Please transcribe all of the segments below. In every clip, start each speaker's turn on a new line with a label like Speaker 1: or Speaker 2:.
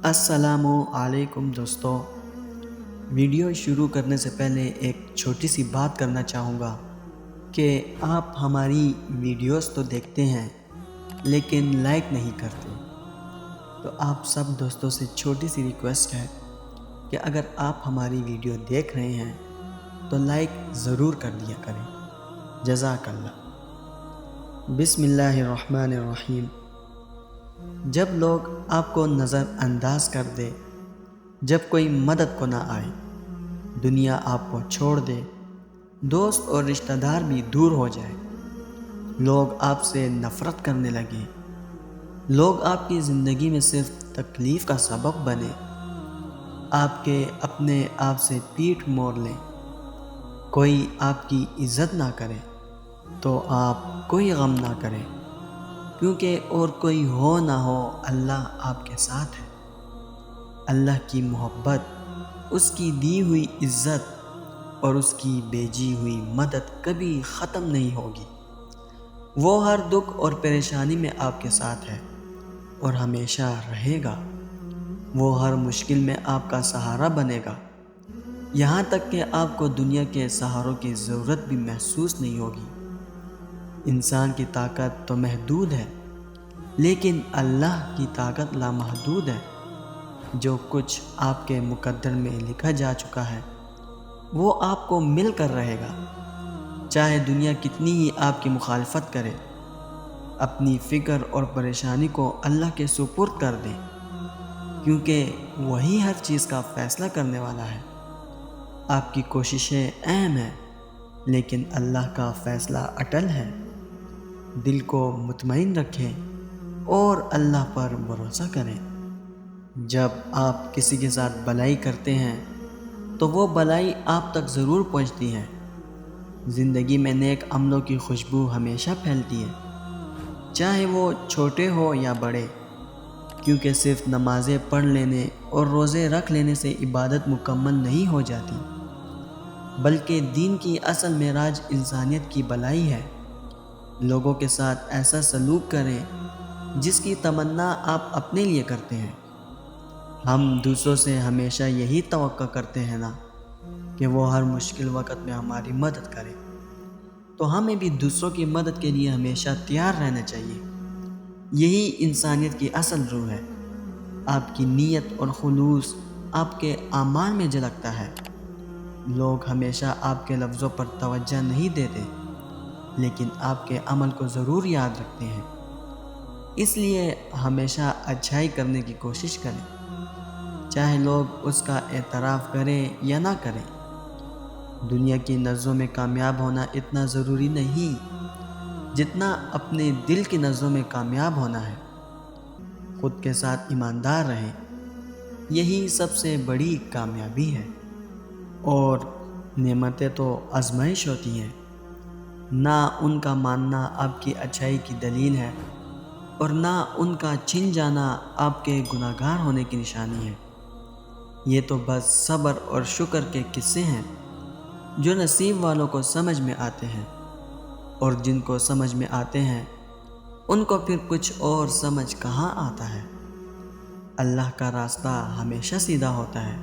Speaker 1: السلام علیکم دوستو، ویڈیو شروع کرنے سے پہلے ایک چھوٹی سی بات کرنا چاہوں گا کہ آپ ہماری ویڈیوز تو دیکھتے ہیں لیکن لائک نہیں کرتے۔ تو آپ سب دوستوں سے چھوٹی سی ریکویسٹ ہے کہ اگر آپ ہماری ویڈیو دیکھ رہے ہیں تو لائک ضرور کر دیا کریں۔ جزاک اللہ۔ بسم اللہ الرحمن الرحیم۔ جب لوگ آپ کو نظر انداز کر دے، جب کوئی مدد کو نہ آئے، دنیا آپ کو چھوڑ دے، دوست اور رشتہ دار بھی دور ہو جائے، لوگ آپ سے نفرت کرنے لگیں، لوگ آپ کی زندگی میں صرف تکلیف کا سبب بنے، آپ کے اپنے آپ سے پیٹھ موڑ لیں، کوئی آپ کی عزت نہ کرے تو آپ کوئی غم نہ کریں، کیونکہ اور کوئی ہو نہ ہو اللہ آپ کے ساتھ ہے۔ اللہ کی محبت، اس کی دی ہوئی عزت اور اس کی بھیجی ہوئی مدد کبھی ختم نہیں ہوگی۔ وہ ہر دکھ اور پریشانی میں آپ کے ساتھ ہے اور ہمیشہ رہے گا۔ وہ ہر مشکل میں آپ کا سہارا بنے گا، یہاں تک کہ آپ کو دنیا کے سہاروں کی ضرورت بھی محسوس نہیں ہوگی۔ انسان کی طاقت تو محدود ہے، لیکن اللہ کی طاقت لامحدود ہے۔ جو کچھ آپ کے مقدر میں لکھا جا چکا ہے وہ آپ کو مل کر رہے گا، چاہے دنیا کتنی ہی آپ کی مخالفت کرے۔ اپنی فکر اور پریشانی کو اللہ کے سپرد کر دیں، کیونکہ وہی ہر چیز کا فیصلہ کرنے والا ہے۔ آپ کی کوششیں اہم ہیں، لیکن اللہ کا فیصلہ اٹل ہے۔ دل کو مطمئن رکھیں اور اللہ پر بھروسہ کریں۔ جب آپ کسی کے ساتھ بھلائی کرتے ہیں تو وہ بھلائی آپ تک ضرور پہنچتی ہے۔ زندگی میں نیک عملوں کی خوشبو ہمیشہ پھیلتی ہے، چاہے وہ چھوٹے ہو یا بڑے، کیونکہ صرف نمازیں پڑھ لینے اور روزے رکھ لینے سے عبادت مکمل نہیں ہو جاتی، بلکہ دین کی اصل معراج انسانیت کی بھلائی ہے۔ لوگوں کے ساتھ ایسا سلوک کریں جس کی تمنا آپ اپنے لیے کرتے ہیں۔ ہم دوسروں سے ہمیشہ یہی توقع کرتے ہیں نا کہ وہ ہر مشکل وقت میں ہماری مدد کرے، تو ہمیں بھی دوسروں کی مدد کے لیے ہمیشہ تیار رہنا چاہیے۔ یہی انسانیت کی اصل روح ہے۔ آپ کی نیت اور خلوص آپ کے اعمال میں جھلکتا ہے۔ لوگ ہمیشہ آپ کے لفظوں پر توجہ نہیں دیتے، لیکن آپ کے عمل کو ضرور یاد رکھتے ہیں۔ اس لیے ہمیشہ اچھائی کرنے کی کوشش کریں، چاہے لوگ اس کا اعتراف کریں یا نہ کریں۔ دنیا کی نظروں میں کامیاب ہونا اتنا ضروری نہیں جتنا اپنے دل کی نظروں میں کامیاب ہونا ہے۔ خود کے ساتھ ایماندار رہیں، یہی سب سے بڑی کامیابی ہے۔ اور نعمتیں تو آزمائش ہوتی ہیں، نہ ان کا ماننا آپ کی اچھائی کی دلیل ہے اور نہ ان کا چھن جانا آپ کے گناہگار ہونے کی نشانی ہے۔ یہ تو بس صبر اور شکر کے قصے ہیں جو نصیب والوں کو سمجھ میں آتے ہیں، اور جن کو سمجھ میں آتے ہیں ان کو پھر کچھ اور سمجھ کہاں آتا ہے۔ اللہ کا راستہ ہمیشہ سیدھا ہوتا ہے۔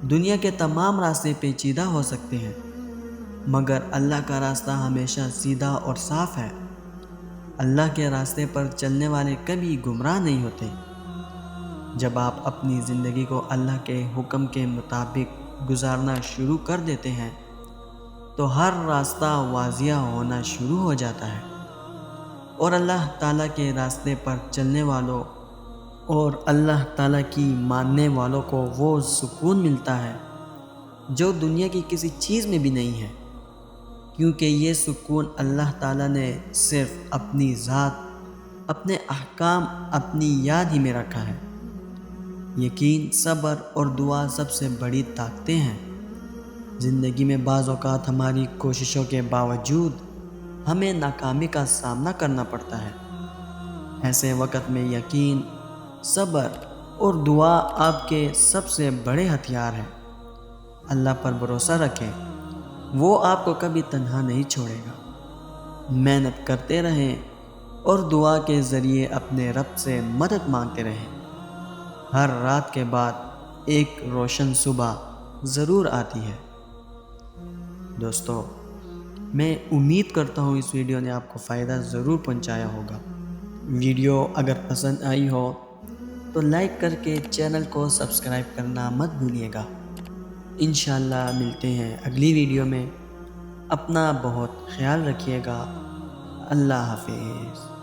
Speaker 1: دنیا کے تمام راستے پیچیدہ ہو سکتے ہیں، مگر اللہ کا راستہ ہمیشہ سیدھا اور صاف ہے۔ اللہ کے راستے پر چلنے والے کبھی گمراہ نہیں ہوتے۔ جب آپ اپنی زندگی کو اللہ کے حکم کے مطابق گزارنا شروع کر دیتے ہیں تو ہر راستہ واضح ہونا شروع ہو جاتا ہے، اور اللہ تعالیٰ کے راستے پر چلنے والوں اور اللہ تعالیٰ کی ماننے والوں کو وہ سکون ملتا ہے جو دنیا کی کسی چیز میں بھی نہیں ہے، کیونکہ یہ سکون اللہ تعالیٰ نے صرف اپنی ذات، اپنے احکام، اپنی یاد ہی میں رکھا ہے۔ یقین، صبر اور دعا سب سے بڑی طاقتیں ہیں۔ زندگی میں بعض اوقات ہماری کوششوں کے باوجود ہمیں ناکامی کا سامنا کرنا پڑتا ہے۔ ایسے وقت میں یقین، صبر اور دعا آپ کے سب سے بڑے ہتھیار ہیں۔ اللہ پر بھروسہ رکھیں، وہ آپ کو کبھی تنہا نہیں چھوڑے گا۔ محنت کرتے رہیں اور دعا کے ذریعے اپنے رب سے مدد مانگتے رہیں۔ ہر رات کے بعد ایک روشن صبح ضرور آتی ہے۔ دوستو، میں امید کرتا ہوں اس ویڈیو نے آپ کو فائدہ ضرور پہنچایا ہوگا۔ ویڈیو اگر پسند آئی ہو تو لائک کر کے چینل کو سبسکرائب کرنا مت بھولیے گا۔ انشاءاللہ ملتے ہیں اگلی ویڈیو میں۔ اپنا بہت خیال رکھیے گا۔ اللہ حافظ۔